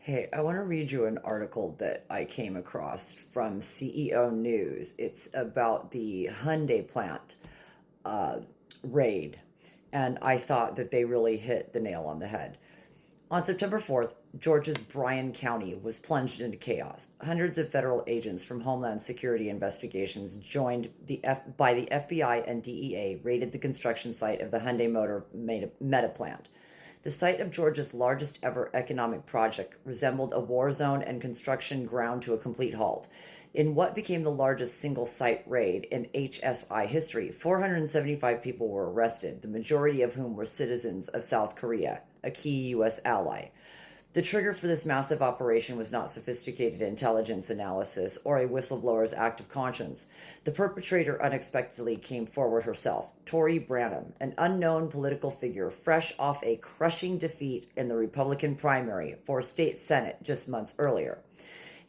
Hey, I want to read you an article that I came across from CEO News. It's about the Hyundai plant uh, raid, and I thought that they really hit the nail on the head. On September 4th, Georgia's Bryan County was plunged into chaos. Hundreds of federal agents from Homeland Security investigations joined by the FBI and DEA raided the construction site of the Hyundai Motor Meta plant. The site of Georgia's largest ever economic project resembled a war zone and construction ground to a complete halt. In what became the largest single site raid in HSI history, 475 people were arrested, the majority of whom were citizens of South Korea, a key U.S. ally. The trigger for this massive operation was not sophisticated intelligence analysis or a whistleblower's act of conscience. The perpetrator unexpectedly came forward herself, Tori Branum, an unknown political figure fresh off a crushing defeat in the Republican primary for state Senate just months earlier.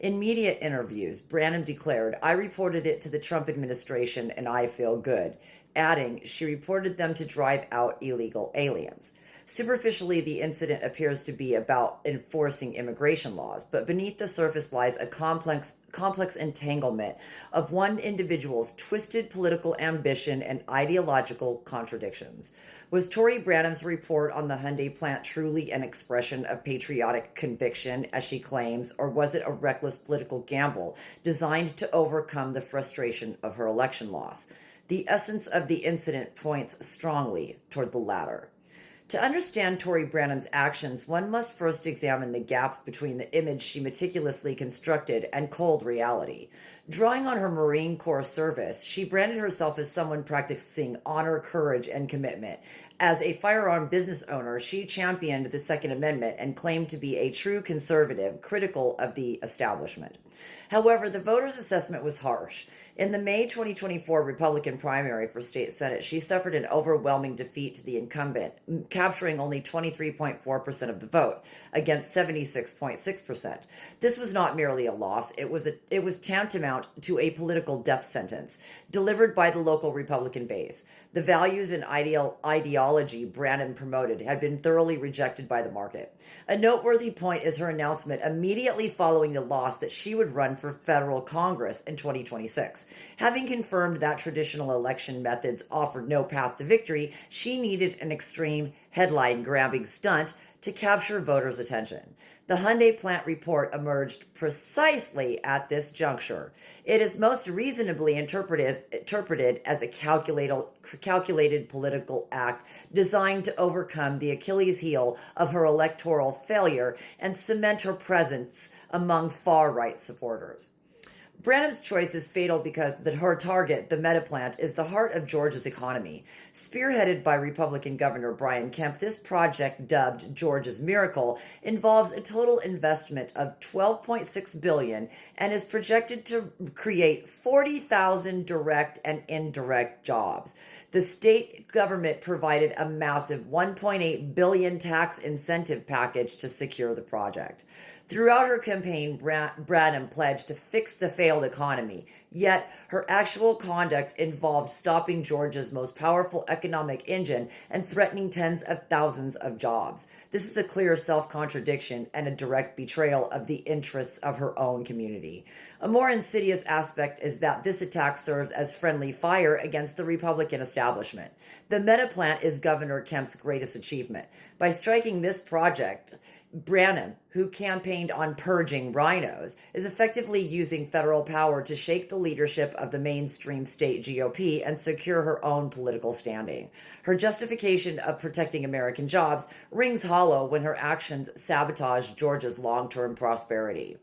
In media interviews, Branham declared, "I reported it to the Trump administration and I feel good," adding she reported them to drive out illegal aliens. Superficially, the incident appears to be about enforcing immigration laws, but beneath the surface lies a complex entanglement of one individual's twisted political ambition and ideological contradictions. Was Tori Branum's report on the Hyundai plant truly an expression of patriotic conviction, as she claims, or was it a reckless political gamble designed to overcome the frustration of her election loss? The essence of the incident points strongly toward the latter. To understand Tori Branum's actions, one must first examine the gap between the image she meticulously constructed and cold reality. Drawing on her Marine Corps service, she branded herself as someone practicing honor, courage, and commitment. As a firearm business owner, she championed the Second Amendment and claimed to be a true conservative, critical of the establishment. However, the voters' assessment was harsh. In the May 2024 Republican primary for state Senate, she suffered an overwhelming defeat to the incumbent, capturing only 23.4% of the vote against 76.6%. This was not merely a loss, it was tantamount to a political death sentence delivered by the local Republican base. The values and ideology Branham promoted had been thoroughly rejected by the market. A noteworthy point is her announcement immediately following the loss that she would run for federal Congress in 2026. Having confirmed that traditional election methods offered no path to victory, she needed an extreme, headline-grabbing stunt to capture voters' attention. The Hyundai plant report emerged precisely at this juncture. It is most reasonably interpreted as a calculated political act designed to overcome the Achilles heel of her electoral failure and cement her presence among far-right supporters. Branham's choice is fatal because her target, the Meta plant, is the heart of Georgia's economy. Spearheaded by Republican Governor Brian Kemp, this project, dubbed Georgia's Miracle, involves a total investment of $12.6 billion and is projected to create 40,000 direct and indirect jobs. The state government provided a massive $1.8 billion tax incentive package to secure the project. Throughout her campaign, Branham pledged to fix the failed economy, yet her actual conduct involved stopping Georgia's most powerful economic engine and threatening tens of thousands of jobs. This is a clear self-contradiction and a direct betrayal of the interests of her own community. A more insidious aspect is that this attack serves as friendly fire against the Republican establishment. The Meta plant is Governor Kemp's greatest achievement. By striking this project, Branham, who campaigned on purging rhinos, is effectively using federal power to shake the leadership of the mainstream state GOP and secure her own political standing. Her justification of protecting American jobs rings hollow when her actions sabotage Georgia's long-term prosperity.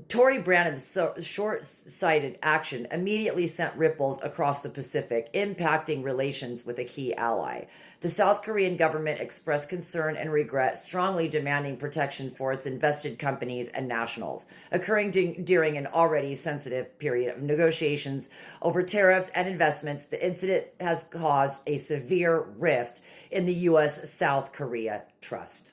Tori Branum's short-sighted action immediately sent ripples across the Pacific, impacting relations with a key ally. The South Korean government expressed concern and regret, strongly demanding protection for its invested companies and nationals, occurring during an already sensitive period of negotiations over tariffs and investments. The incident has caused a severe rift in the U.S.-South Korea trust.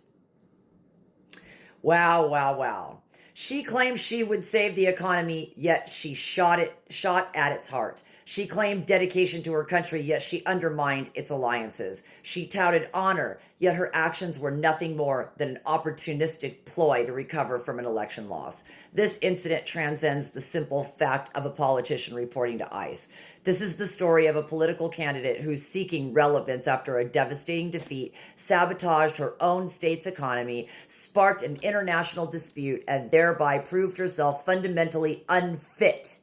Wow, wow, wow. She claimed she would save the economy, yet she shot at its heart. She claimed dedication to her country, yet she undermined its alliances. She touted honor, yet her actions were nothing more than an opportunistic ploy to recover from an election loss. This incident transcends the simple fact of a politician reporting to ICE. This is the story of a political candidate who's seeking relevance after a devastating defeat, sabotaged her own state's economy, sparked an international dispute, and thereby proved herself fundamentally unfit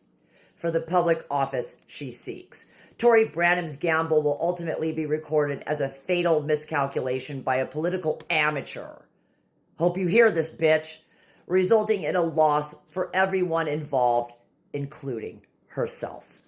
for the public office she seeks. Tori Branum's gamble will ultimately be recorded as a fatal miscalculation by a political amateur. Hope you hear this, bitch. Resulting in a loss for everyone involved, including herself.